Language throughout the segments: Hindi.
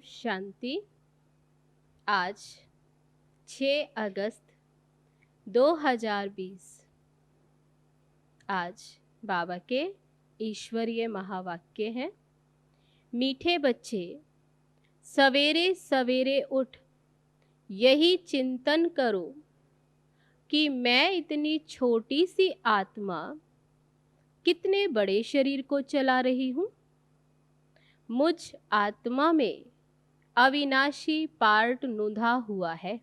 शांति। आज 6 अगस्त 2020। आज बाबा के ईश्वरीय महावाक्य हैं। मीठे बच्चे, सवेरे सवेरे उठ यही चिंतन करो कि मैं इतनी छोटी सी आत्मा कितने बड़े शरीर को चला रही हूँ। मुझ आत्मा में अविनाशी पार्ट नूंधा हुआ है।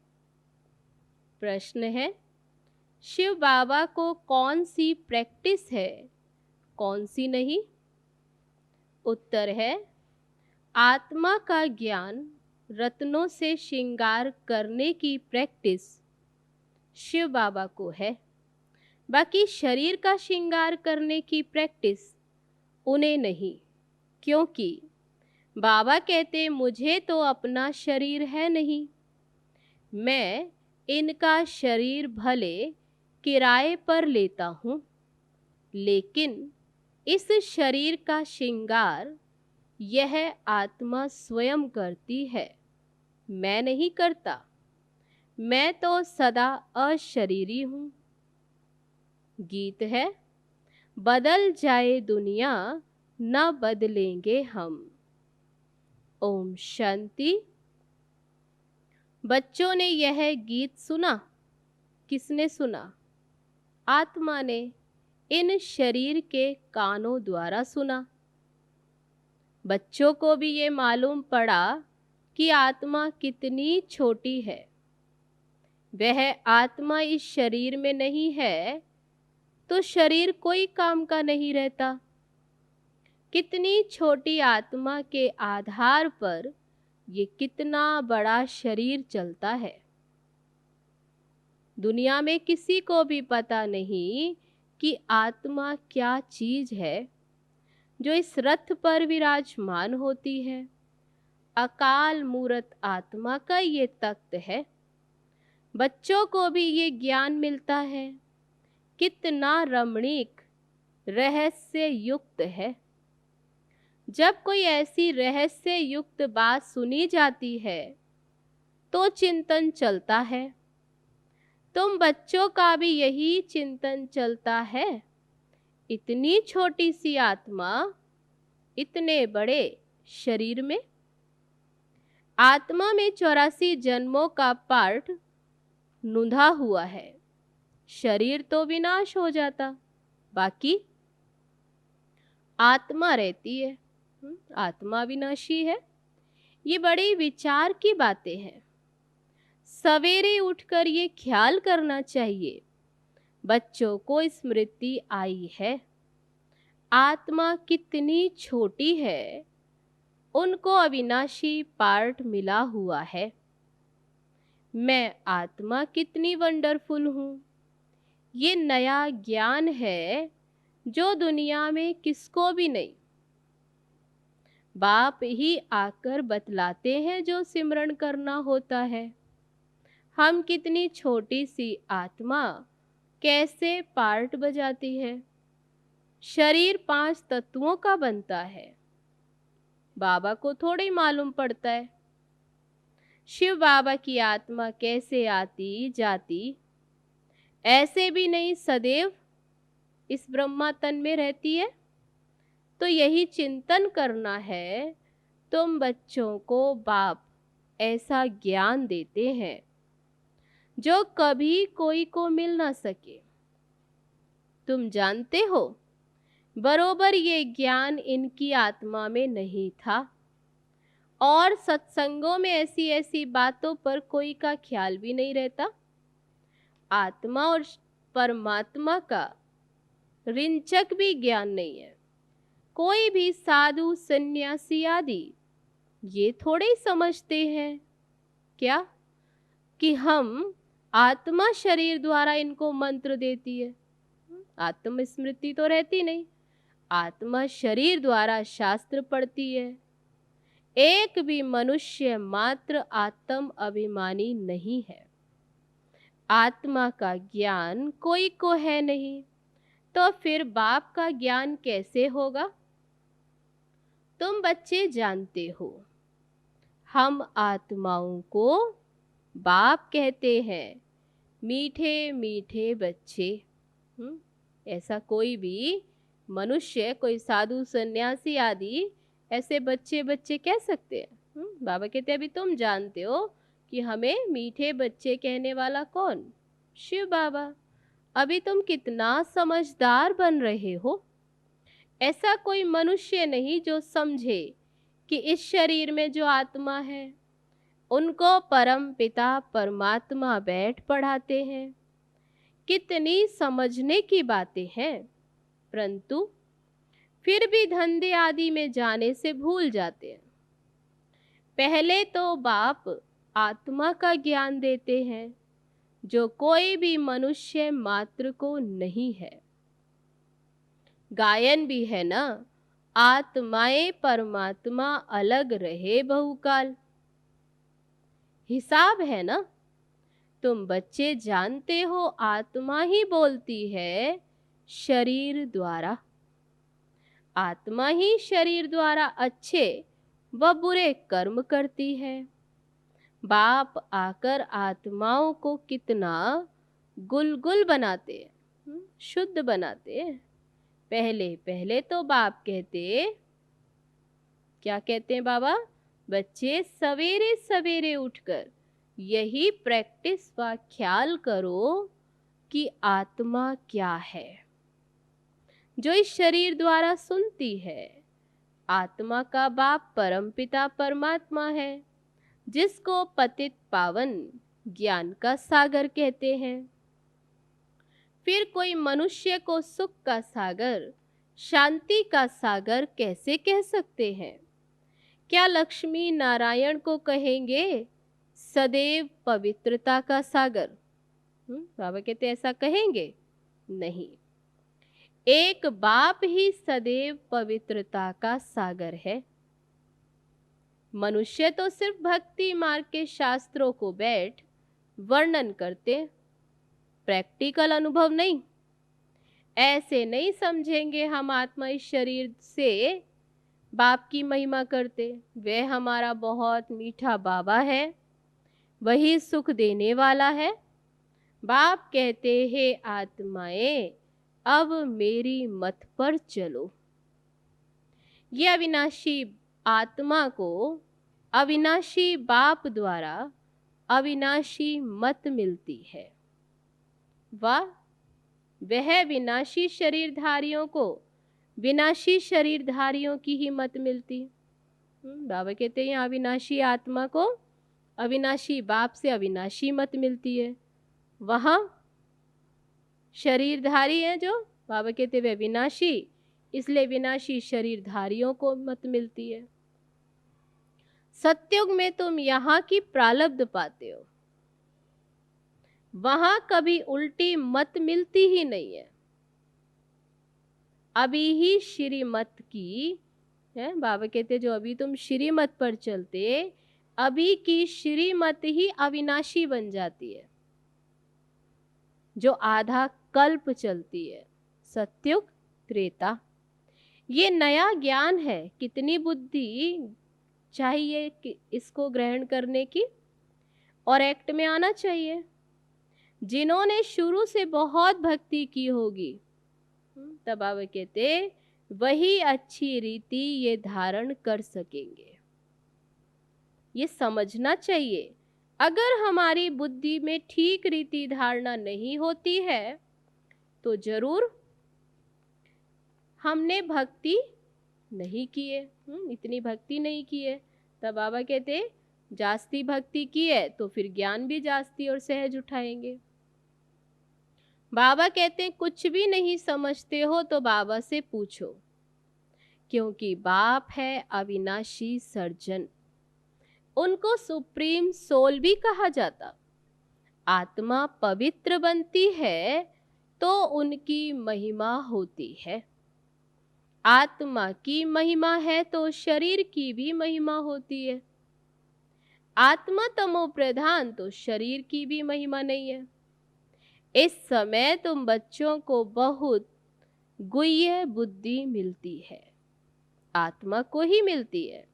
प्रश्न है, शिव बाबा को कौन सी प्रैक्टिस है, कौन सी नहीं? उत्तर है, आत्मा का ज्ञान रत्नों से श्रृंगार करने की प्रैक्टिस शिव बाबा को है। बाकी शरीर का श्रृंगार करने की प्रैक्टिस उन्हें नहीं, क्योंकि बाबा कहते मुझे तो अपना शरीर है नहीं। मैं इनका शरीर भले किराए पर लेता हूँ, लेकिन इस शरीर का श्रृंगार यह आत्मा स्वयं करती है, मैं नहीं करता। मैं तो सदा अशरीरी हूँ। गीत है, बदल जाए दुनिया न बदलेंगे हम। ओम शांति। बच्चों ने यह गीत सुना। किसने सुना? आत्मा ने इन शरीर के कानों द्वारा सुना। बच्चों को भी ये मालूम पड़ा कि आत्मा कितनी छोटी है। वह आत्मा इस शरीर में नहीं है तो शरीर कोई काम का नहीं रहता। कितनी छोटी आत्मा के आधार पर ये कितना बड़ा शरीर चलता है। दुनिया में किसी को भी पता नहीं कि आत्मा क्या चीज है जो इस रथ पर विराजमान होती है। अकाल मूरत आत्मा का ये तख्त है। बच्चों को भी ये ज्ञान मिलता है। कितना रमणीक रहस्य युक्त है। जब कोई ऐसी रहस्य युक्त बात सुनी जाती है तो चिंतन चलता है। तुम बच्चों का भी यही चिंतन चलता है। इतनी छोटी सी आत्मा इतने बड़े शरीर में। आत्मा में 84 जन्मों का पार्ट नूंधा हुआ है। शरीर तो विनाश हो जाता, बाकी आत्मा रहती है। आत्मा विनाशी है। ये बड़ी विचार की बातें हैं। सवेरे उठकर ये ख्याल करना चाहिए। बच्चों को स्मृति आई है, आत्मा कितनी छोटी है, उनको अविनाशी पार्ट मिला हुआ है। मैं आत्मा कितनी वंडरफुल हूँ। ये नया ज्ञान है जो दुनिया में किसको भी नहीं। बाप ही आकर बतलाते हैं जो सिमरन करना होता है। हम कितनी छोटी सी आत्मा कैसे पार्ट बजाती है। शरीर 5 तत्वों का बनता है। बाबा को थोड़ी मालूम पड़ता है। शिव बाबा की आत्मा कैसे आती जाती, ऐसे भी नहीं सदैव इस ब्रह्मा तन में रहती है। तो यही चिंतन करना है। तुम बच्चों को बाप ऐसा ज्ञान देते हैं जो कभी कोई को मिल ना सके। तुम जानते हो, बरोबर ये ज्ञान इनकी आत्मा में नहीं था और सत्संगों में ऐसी ऐसी बातों पर कोई का ख्याल भी नहीं रहता। आत्मा और परमात्मा का रिंचक भी ज्ञान नहीं है। कोई भी साधु सन्यासी आदि ये थोड़े ही समझते हैं क्या कि हम आत्मा शरीर द्वारा इनको मंत्र देती है। आत्म स्मृति तो रहती नहीं। आत्मा शरीर द्वारा शास्त्र पढ़ती है। एक भी मनुष्य मात्र आत्म अभिमानी नहीं है। आत्मा का ज्ञान कोई को है नहीं, तो फिर बाप का ज्ञान कैसे होगा? तुम बच्चे जानते हो, हम आत्माओं को बाप कहते हैं, मीठे मीठे बच्चे। ऐसा कोई भी मनुष्य, कोई साधु सन्यासी आदि ऐसे बच्चे बच्चे कह सकते हैं? बाबा कहते हैं अभी तुम जानते हो कि हमें मीठे बच्चे कहने वाला कौन? शिव बाबा। अभी तुम कितना समझदार बन रहे हो। ऐसा कोई मनुष्य नहीं जो समझे कि इस शरीर में जो आत्मा है उनको परम पिता परमात्मा बैठ पढ़ाते हैं। कितनी समझने की बातें हैं, परंतु फिर भी धंधे आदि में जाने से भूल जाते हैं। पहले तो बाप आत्मा का ज्ञान देते हैं जो कोई भी मनुष्य मात्र को नहीं है। गायन भी है ना, आत्माएं परमात्मा अलग रहे बहुकाल। हिसाब है ना, तुम बच्चे जानते हो आत्मा ही बोलती है शरीर द्वारा। आत्मा ही शरीर द्वारा अच्छे व बुरे कर्म करती है। बाप आकर आत्माओं को कितना गुलगुल बनाते हैं, शुद्ध बनाते हैं। पहले पहले तो बाप कहते, क्या कहते हैं बाबा? बच्चे सवेरे सवेरे उठकर यही प्रैक्टिस व ख्याल करो कि आत्मा क्या है जो इस शरीर द्वारा सुनती है। आत्मा का बाप परमपिता परमात्मा है जिसको पतित पावन ज्ञान का सागर कहते हैं। फिर कोई मनुष्य को सुख का सागर, शांति का सागर कैसे कह सकते हैं? क्या लक्ष्मी नारायण को कहेंगे सदैव पवित्रता का सागर? बाबा कहते ऐसा कहेंगे नहीं। एक बाप ही सदैव पवित्रता का सागर है। मनुष्य तो सिर्फ भक्ति मार्ग के शास्त्रों को बैठ वर्णन करते, प्रैक्टिकल अनुभव नहीं। ऐसे नहीं समझेंगे हम आत्मा इस शरीर से बाप की महिमा करते। वह हमारा बहुत मीठा बाबा है, वही सुख देने वाला है। बाप कहते हैं आत्माएं अब मेरी मत पर चलो। ये अविनाशी आत्मा को अविनाशी बाप द्वारा अविनाशी मत मिलती है। वाह, वह विनाशी शरीरधारियों को विनाशी शरीरधारियों की ही मत मिलती। बाबा कहते हैं अविनाशी आत्मा को अविनाशी बाप से अविनाशी मत मिलती है। वहां शरीरधारी है जो बाबा कहते वे विनाशी, इसलिए विनाशी शरीरधारियों को मत मिलती है। सतयुग में तुम यहाँ की प्रारब्ध पाते हो, वहां कभी उल्टी मत मिलती ही नहीं है। अभी ही श्रीमत की है, बाबा कहते जो अभी तुम श्रीमत पर चलते, अभी की श्रीमत ही अविनाशी बन जाती है जो आधा कल्प चलती है। सतयुग त्रेता, ये नया ज्ञान है। कितनी बुद्धि चाहिए कि इसको ग्रहण करने की और एक्ट में आना चाहिए। जिन्होंने शुरू से बहुत भक्ति की होगी, तब बाबा कहते वही अच्छी रीति ये धारण कर सकेंगे। ये समझना चाहिए। अगर हमारी बुद्धि में ठीक रीति धारणा नहीं होती है तो जरूर हमने भक्ति नहीं की है, इतनी भक्ति नहीं की है। तब बाबा कहते जास्ती भक्ति की है तो फिर ज्ञान भी जास्ती और सहज उठाएंगे। बाबा कहते हैं कुछ भी नहीं समझते हो तो बाबा से पूछो, क्योंकि बाप है अविनाशी सर्जन। उनको सुप्रीम सोल भी कहा जाता। आत्मा पवित्र बनती है तो उनकी महिमा होती है। आत्मा की महिमा है तो शरीर की भी महिमा होती है। आत्मा तमो प्रधान तो शरीर की भी महिमा नहीं है। इस समय तुम बच्चों को बहुत गुह्य बुद्धि मिलती है, आत्मा को ही मिलती है।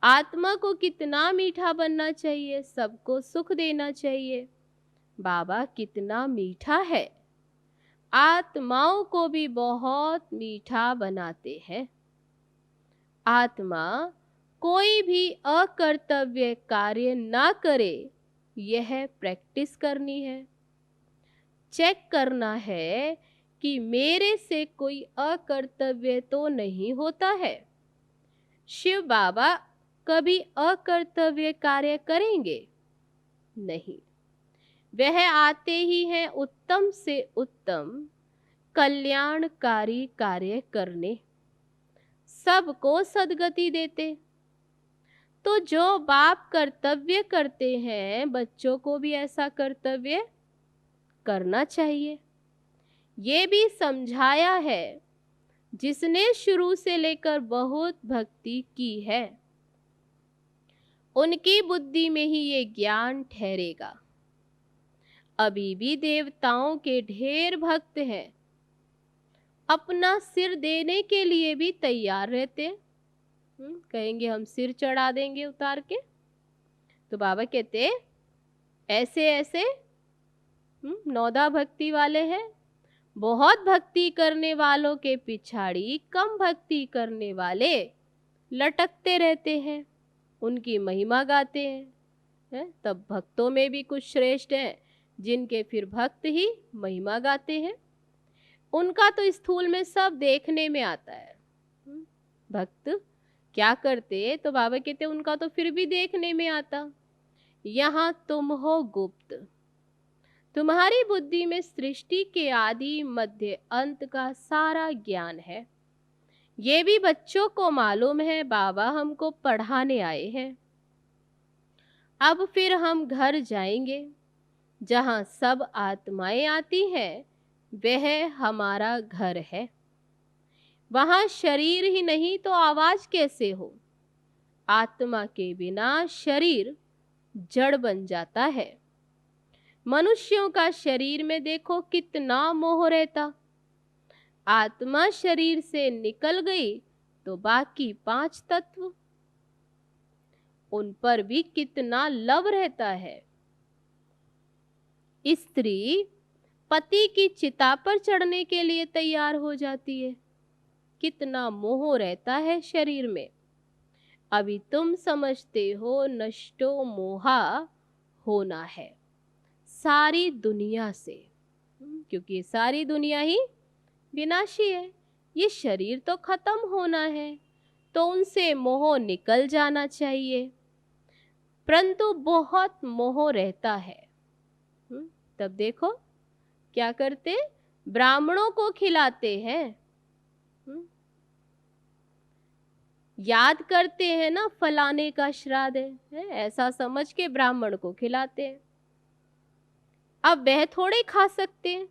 आत्मा को कितना मीठा बनना चाहिए, सबको सुख देना चाहिए। बाबा कितना मीठा है, आत्माओं को भी बहुत मीठा बनाते हैं। आत्मा कोई भी अकर्तव्य कार्य ना करे, यह प्रैक्टिस करनी है। चेक करना है कि मेरे से कोई अकर्तव्य तो नहीं होता है। शिव बाबा कभी अकर्तव्य कार्य करेंगे नहीं। वह आते ही हैं उत्तम से उत्तम कल्याणकारी कार्य करने, सबको सद्गति देते। तो जो बाप कर्तव्य करते हैं, बच्चों को भी ऐसा कर्तव्य करना चाहिए। ये भी समझाया है जिसने शुरू से लेकर बहुत भक्ति की है, उनकी बुद्धि में ही ये ज्ञान ठहरेगा। अभी भी देवताओं के ढेर भक्त हैं, अपना सिर देने के लिए भी तैयार रहते हैं। कहेंगे हम सिर चढ़ा देंगे उतार के, तो बाबा कहते ऐसे ऐसे नौदा भक्ति वाले हैं। बहुत भक्ति करने वालों के पिछाड़ी कम भक्ति करने वाले लटकते रहते हैं, उनकी महिमा गाते हैं। तब भक्तों में भी कुछ श्रेष्ठ हैं जिनके फिर भक्त ही महिमा गाते हैं। उनका तो स्थूल में सब देखने में आता है। भक्त क्या करते, तो बाबा कहते उनका तो फिर भी देखने में आता। यहाँ तुम हो गुप्त, तुम्हारी बुद्धि में सृष्टि के आदि मध्य अंत का सारा ज्ञान है। ये भी बच्चों को मालूम है, बाबा हमको पढ़ाने आए हैं। अब फिर हम घर जाएंगे, जहाँ सब आत्माएं आती हैं, वह हमारा घर है। वहाँ शरीर ही नहीं तो आवाज कैसे हो। आत्मा के बिना शरीर जड़ बन जाता है। मनुष्यों का शरीर में देखो कितना मोह रहता। आत्मा शरीर से निकल गई तो बाकी 5 तत्व, उन पर भी कितना लव रहता है। स्त्री पति की चिता पर चढ़ने के लिए तैयार हो जाती है, कितना मोह रहता है शरीर में। अभी तुम समझते हो नष्टो मोहा होना है सारी दुनिया से, क्योंकि सारी दुनिया ही विनाशी है। ये शरीर तो खत्म होना है, तो उनसे मोह निकल जाना चाहिए, परंतु बहुत मोह रहता है। तब देखो क्या करते, ब्राह्मणों को खिलाते हैं। याद करते हैं ना, फलाने का श्राद्ध है, ऐसा समझ के ब्राह्मण को खिलाते हैं। अब वह थोड़े खा सकते हैं,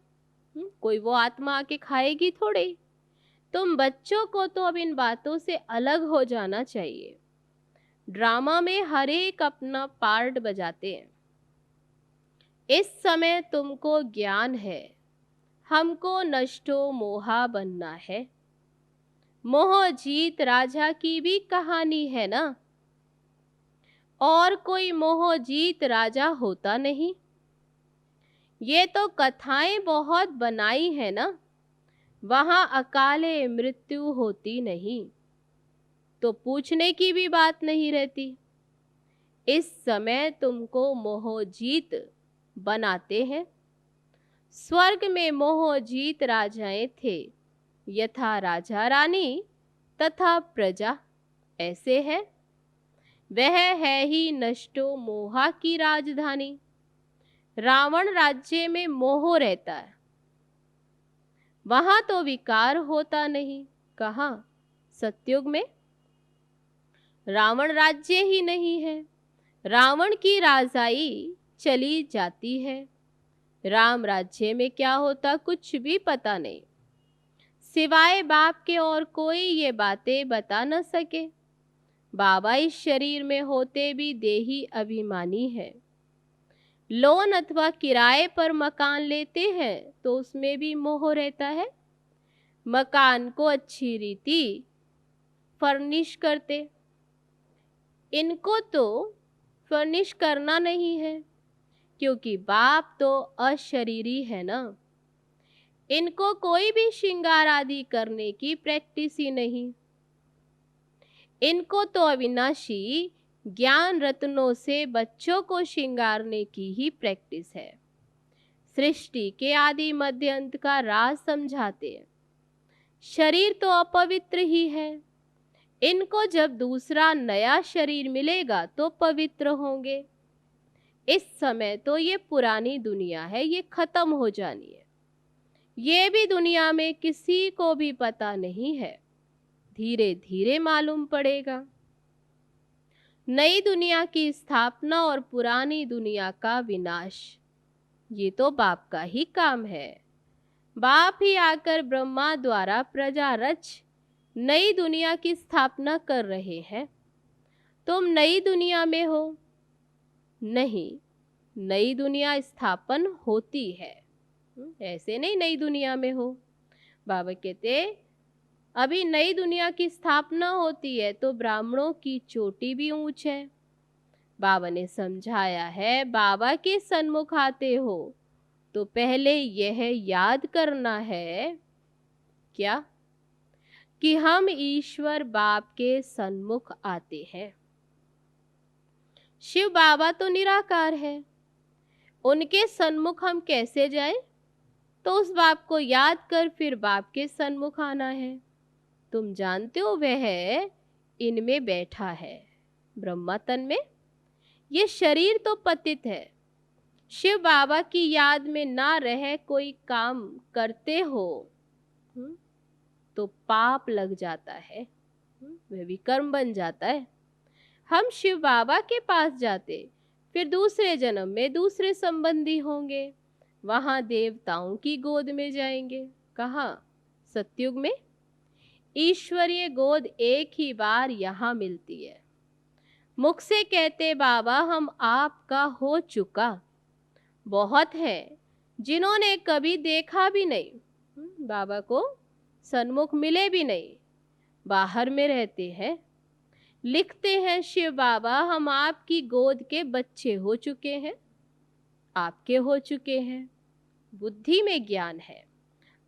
कोई वो आत्मा आके खाएगी थोड़े। तुम बच्चों को तो अब इन बातों से अलग हो जाना चाहिए। ड्रामा में हर एक अपना पार्ट बजाते हैं। इस समय तुमको ज्ञान है, हमको नष्टो मोहा बनना है। मोह जीत राजा की भी कहानी है ना, और कोई मोह जीत राजा होता नहीं। ये तो कथाएं बहुत बनाई है ना, वहां अकाले मृत्यु होती नहीं, तो पूछने की भी बात नहीं रहती। इस समय तुमको मोह जीत बनाते हैं। स्वर्ग में मोह जीत राजाएं थे, यथा राजा रानी तथा प्रजा, ऐसे है। वह है ही नष्टो मोहा की राजधानी। रावण राज्य में मोह रहता है, वहां तो विकार होता नहीं। कहाँ? सतयुग में रावण राज्य ही नहीं है, रावण की राजाई चली जाती है। राम राज्य में क्या होता कुछ भी पता नहीं, सिवाय बाप के और कोई ये बातें बता न सके। बाबा इस शरीर में होते भी देही अभिमानी है। लोन अथवा किराए पर मकान लेते हैं तो उसमें भी मोह रहता है। मकान को अच्छी रीति फर्निश करते, इनको तो फर्निश करना नहीं है, क्योंकि बाप तो अशरीरी है ना। इनको कोई भी श्रृंगार आदि करने की प्रैक्टिस ही नहीं। इनको तो अविनाशी ज्ञान रत्नों से बच्चों को श्रृंगारने की ही प्रैक्टिस है। सृष्टि के आदि मध्य अंत का राज समझाते हैं। शरीर तो अपवित्र ही है। इनको जब दूसरा नया शरीर मिलेगा तो पवित्र होंगे। इस समय तो ये पुरानी दुनिया है, ये खत्म हो जानी है। ये भी दुनिया में किसी को भी पता नहीं है, धीरे धीरे मालूम पड़ेगा। नई दुनिया की स्थापना और पुरानी दुनिया का विनाश, ये तो बाप का ही काम है। बाप ही आकर ब्रह्मा द्वारा प्रजा रच नई दुनिया की स्थापना कर रहे हैं। तुम नई दुनिया में हो? नहीं, नई दुनिया स्थापन होती है, ऐसे नहीं नई दुनिया में हो। बाबा कहते अभी नई दुनिया की स्थापना होती है तो ब्राह्मणों की चोटी भी ऊंच है। बाबा ने समझाया है, बाबा के सन्मुख आते हो तो पहले यह याद करना है क्या कि हम ईश्वर बाप के सन्मुख आते हैं। शिव बाबा तो निराकार है, उनके सन्मुख हम कैसे जाएं? तो उस बाप को याद कर फिर बाप के सन्मुख आना है। तुम जानते हो वह इनमें बैठा है, ब्रह्मा तन में। ये शरीर तो पतित है। शिव बाबा की याद में ना रह कोई काम करते हो तो पाप लग जाता है, वह विकर्म बन जाता है। हम शिव बाबा के पास जाते, फिर दूसरे जन्म में दूसरे संबंधी होंगे, वहां देवताओं की गोद में जाएंगे। कहाँ? सतयुग में। ईश्वरीय गोद एक ही बार यहाँ मिलती है। मुख से कहते बाबा हम आपका हो चुका। बहुत है जिन्होंने कभी देखा भी नहीं, बाबा को सन्मुख मिले भी नहीं, बाहर में रहते हैं। लिखते हैं शिव बाबा हम आपकी गोद के बच्चे हो चुके हैं, आपके हो चुके हैं। बुद्धि में ज्ञान है।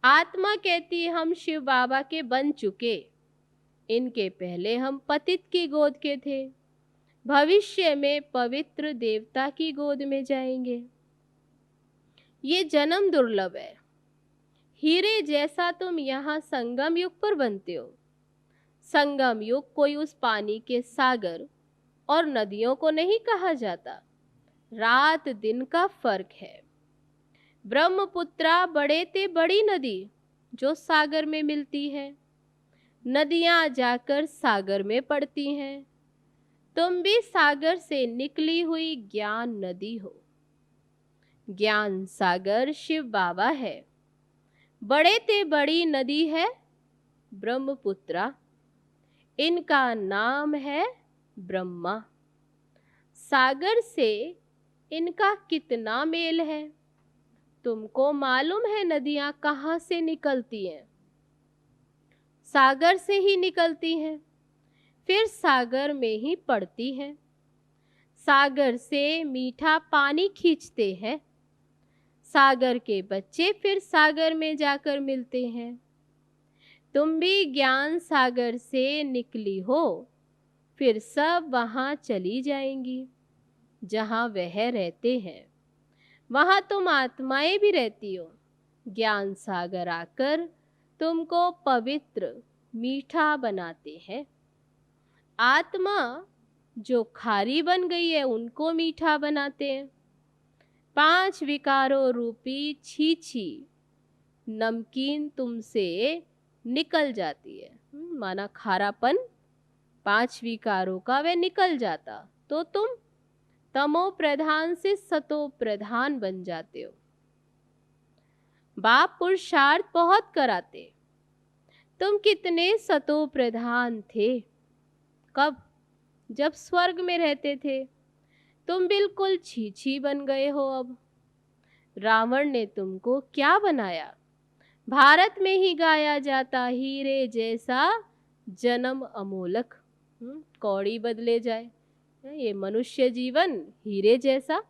आत्मा कहती है हम शिव बाबा के बन चुके, इनके पहले हम पतित की गोद के थे, भविष्य में पवित्र देवता की गोद में जाएंगे। ये जन्म दुर्लभ है। हीरे जैसा तुम यहाँ संगम युग पर बनते हो। संगम युग कोई उस पानी के सागर और नदियों को नहीं कहा जाता, रात दिन का फर्क है। ब्रह्मपुत्रा बड़े ते बड़ी नदी जो सागर में मिलती है, नदियां जाकर सागर में पड़ती हैं। तुम भी सागर से निकली हुई ज्ञान नदी हो। ज्ञान सागर शिव बाबा है, बड़े ते बड़ी नदी है ब्रह्मपुत्रा, इनका नाम है ब्रह्मा। सागर से इनका कितना मेल है? तुमको मालूम है नदियां कहाँ से निकलती हैं? सागर से ही निकलती हैं, फिर सागर में ही पड़ती हैं। सागर से मीठा पानी खींचते हैं, सागर के बच्चे फिर सागर में जाकर मिलते हैं। तुम भी ज्ञान सागर से निकली हो, फिर सब वहां चली जाएंगी जहां वह रहते हैं। वहां तुम आत्माएं भी रहती हो। ज्ञान सागर आकर तुमको पवित्र मीठा बनाते हैं। आत्मा जो खारी बन गई है उनको मीठा बनाते हैं। 5 विकारों रूपी छीछी नमकीन तुमसे निकल जाती है, माना खारापन 5 विकारों का वह निकल जाता तो तुम तमो प्रधान से सतो प्रधान बन जाते हो। बाप पुरुषार्थ बहुत कराते। तुम कितने सतो प्रधान थे? कब? जब स्वर्ग में रहते थे। तुम बिल्कुल छीछी बन गए हो अब। रावण ने तुमको क्या बनाया? भारत में ही गाया जाता हीरे जैसा जन्म अमोलक, कौड़ी बदले जाए। ये मनुष्य जीवन हीरे जैसा।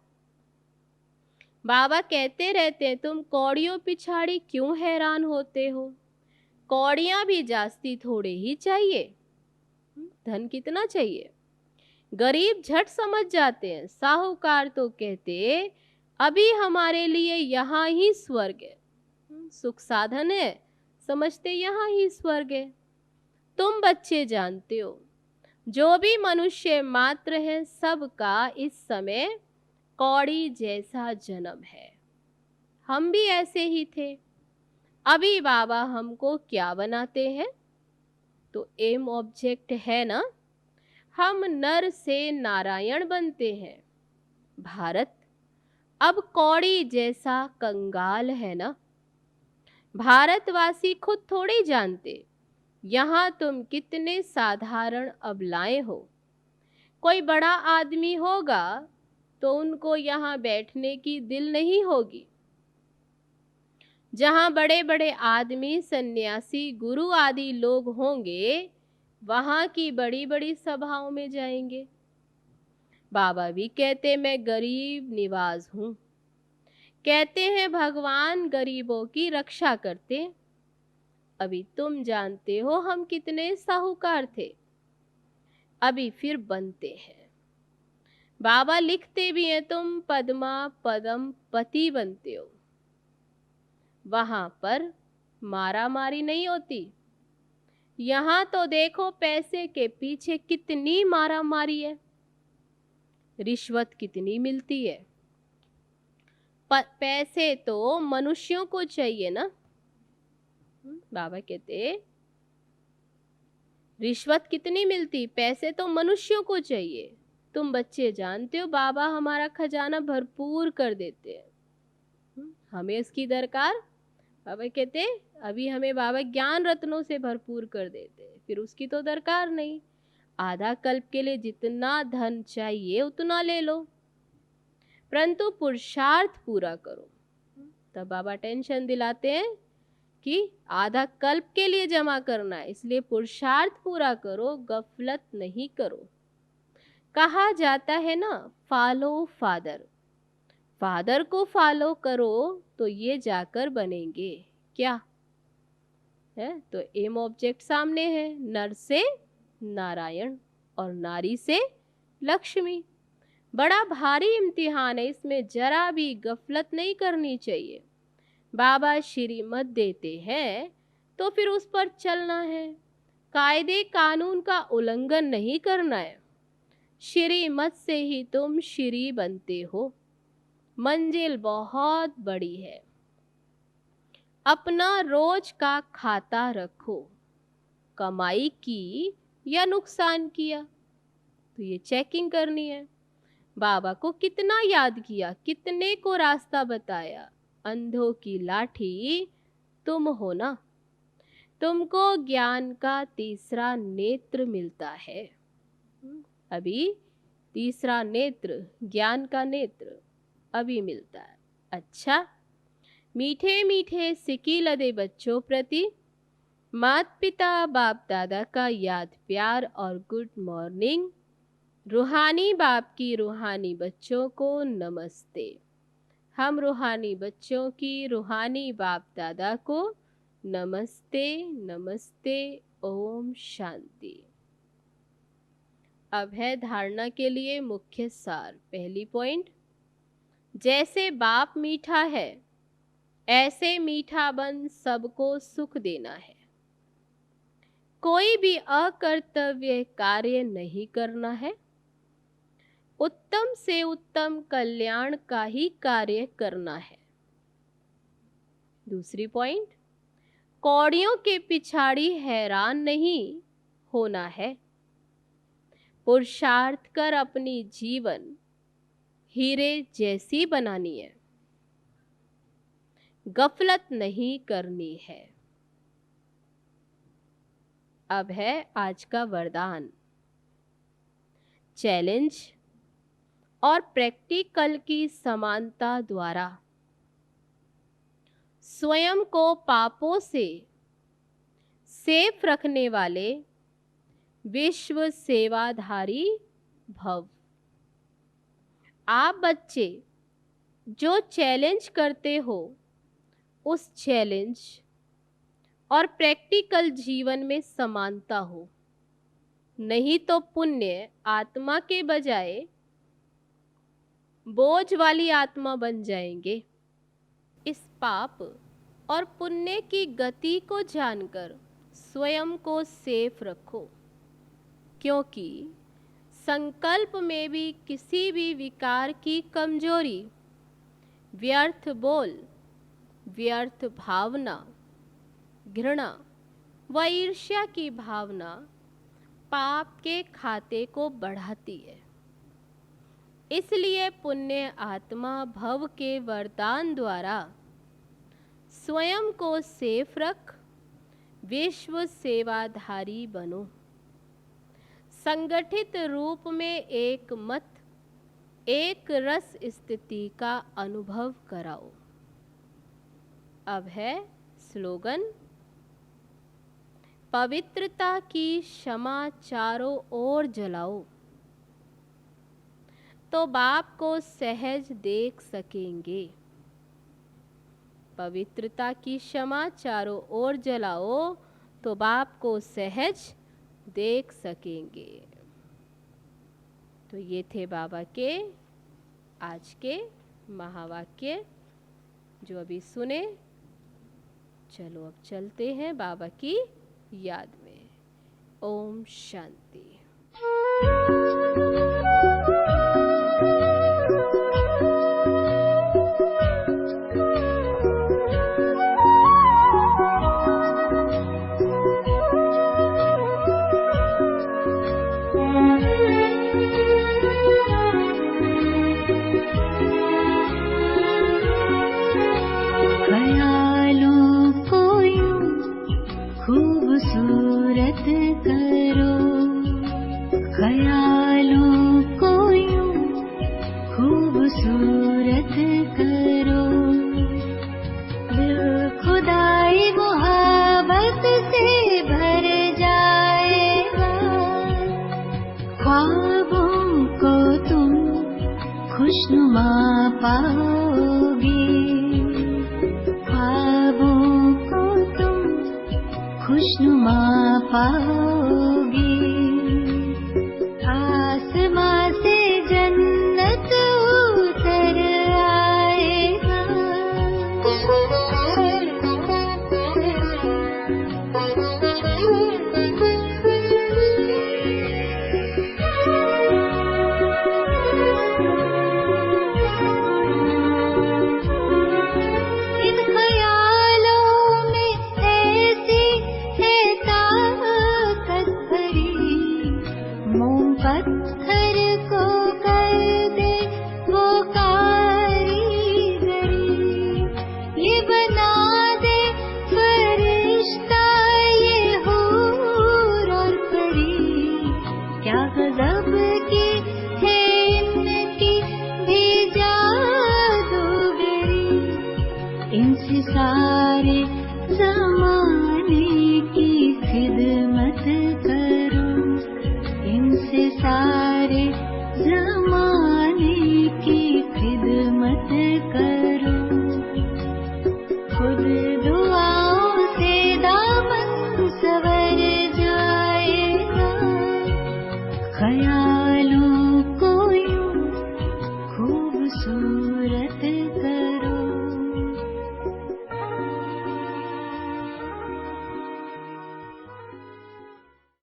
बाबा कहते रहते हैं, तुम कौड़ियों पिछाड़ी क्यों हैरान होते हो, कौड़ियां भी जास्ती थोड़े ही चाहिए, धन कितना चाहिए। गरीब झट समझ जाते हैं, साहूकार तो कहते अभी हमारे लिए यहाँ ही स्वर्ग है, सुख साधन है, समझते यहाँ ही स्वर्ग है। तुम बच्चे जानते हो, जो भी मनुष्य मात्र है सबका इस समय कौड़ी जैसा जन्म है। हम भी ऐसे ही थे। अभी बाबा हमको क्या बनाते हैं, तो एम ऑब्जेक्ट है ना, हम नर से नारायण बनते हैं। भारत अब कौड़ी जैसा कंगाल है ना। भारतवासी खुद थोड़ी जानते यहाँ तुम कितने साधारण अबलाएं हो। कोई बड़ा आदमी होगा तो उनको यहाँ बैठने की दिल नहीं होगी। जहाँ बड़े बड़े आदमी, सन्यासी, गुरु आदि लोग होंगे, वहाँ की बड़ी बड़ी सभाओं में जाएंगे। बाबा भी कहते मैं गरीब निवाज हूँ, कहते हैं भगवान गरीबों की रक्षा करते। अभी तुम जानते हो हम कितने साहूकार थे, अभी फिर बनते हैं। बाबा लिखते भी हैं, तुम पद्मा पदम पति बनते हो। वहां पर मारा मारी नहीं होती। यहां तो देखो पैसे के पीछे कितनी मारा मारी है, रिश्वत कितनी मिलती है। पैसे तो मनुष्यों को चाहिए ना। बाबा कहते रिश्वत कितनी मिलती, पैसे तो मनुष्यों को चाहिए। तुम बच्चे जानते हो बाबा हमारा खजाना भरपूर कर देते हैं, हमें उसकी दरकार। बाबा कहते अभी हमें बाबा ज्ञान रत्नों से भरपूर कर देते, फिर उसकी तो दरकार नहीं। आधा कल्प के लिए जितना धन चाहिए उतना ले लो, परंतु पुरुषार्थ पूरा करो। तब बाबा टेंशन दिलाते हैं कि आधा कल्प के लिए जमा करना है, इसलिए पुरुषार्थ पूरा करो, गफलत नहीं करो। कहा जाता है ना, फॉलो फादर, फादर को फॉलो करो तो ये जाकर बनेंगे क्या है। तो एम ऑब्जेक्ट सामने है, नर से नारायण और नारी से लक्ष्मी। बड़ा भारी इम्तिहान है, इसमें जरा भी गफलत नहीं करनी चाहिए। बाबा श्रीमत देते हैं तो फिर उस पर चलना है, कायदे कानून का उल्लंघन नहीं करना है। श्रीमत से ही तुम श्री बनते हो। मंजिल बहुत बड़ी है। अपना रोज का खाता रखो, कमाई की या नुकसान किया, तो ये चेकिंग करनी है। बाबा को कितना याद किया, कितने को रास्ता बताया। अंधों की लाठी तुम हो ना। तुमको ज्ञान का तीसरा नेत्र मिलता है। अभी तीसरा नेत्र, ज्ञान का नेत्र अभी मिलता है। अच्छा, मीठे मीठे सिकी लदे बच्चों प्रति माता पिता बाप दादा का याद प्यार और गुड मॉर्निंग। रूहानी बाप की रूहानी बच्चों को नमस्ते। हम रूहानी बच्चों की रूहानी बाप दादा को नमस्ते नमस्ते। ओम शांति। अब है धारणा के लिए मुख्य सार। पहली पॉइंट, जैसे बाप मीठा है ऐसे मीठा बन सबको सुख देना है। कोई भी अकर्तव्य कार्य नहीं करना है, उत्तम से उत्तम कल्याण का ही कार्य करना है। दूसरी पॉइंट, कौड़ियों के पिछाड़ी हैरान नहीं होना है, पुरुषार्थ कर अपनी जीवन हीरे जैसी बनानी है, गफलत नहीं करनी है। अब है आज का वरदान। चैलेंज और प्रैक्टिकल की समानता द्वारा स्वयं को पापों से सेफ रखने वाले विश्व सेवाधारी भव। आप बच्चे जो चैलेंज करते हो, उस चैलेंज और प्रैक्टिकल जीवन में समानता हो, नहीं तो पुण्य आत्मा के बजाय बोझ वाली आत्मा बन जाएंगे। इस पाप और पुण्य की गति को जानकर स्वयं को सेफ रखो, क्योंकि संकल्प में भी किसी भी विकार की कमजोरी, व्यर्थ बोल, व्यर्थ भावना, घृणा व ईर्ष्या की भावना पाप के खाते को बढ़ाती है। इसलिए पुण्य आत्मा भव के वरदान द्वारा स्वयं को सेफ रख विश्व सेवाधारी बनो। संगठित रूप में एक मत, एक रस स्थिति का अनुभव कराओ। अब है स्लोगन। पवित्रता की क्षमा चारों ओर जलाओ, तो बाप को सहज देख सकेंगे। पवित्रता की क्षमा चारों ओर जलाओ, तो बाप को सहज देख सकेंगे। तो ये थे बाबा के आज के महावाक्य जो अभी सुने। चलो अब चलते हैं बाबा की याद में। ओम शांति। खूबसूरत करो, ख्यालों को यूं खूबसूरत करो। दिल खुदाई मोहब्बत से भर जाएगा। ख्वाबों को तुम खुशनुमा पाओगे। ख्वाबों को तुम खुशनुमा पाओगे। आसमां से जन्नत उतर आएगा। इन ख्यालों में ऐसी है ताकत भरी, मोम पत्थर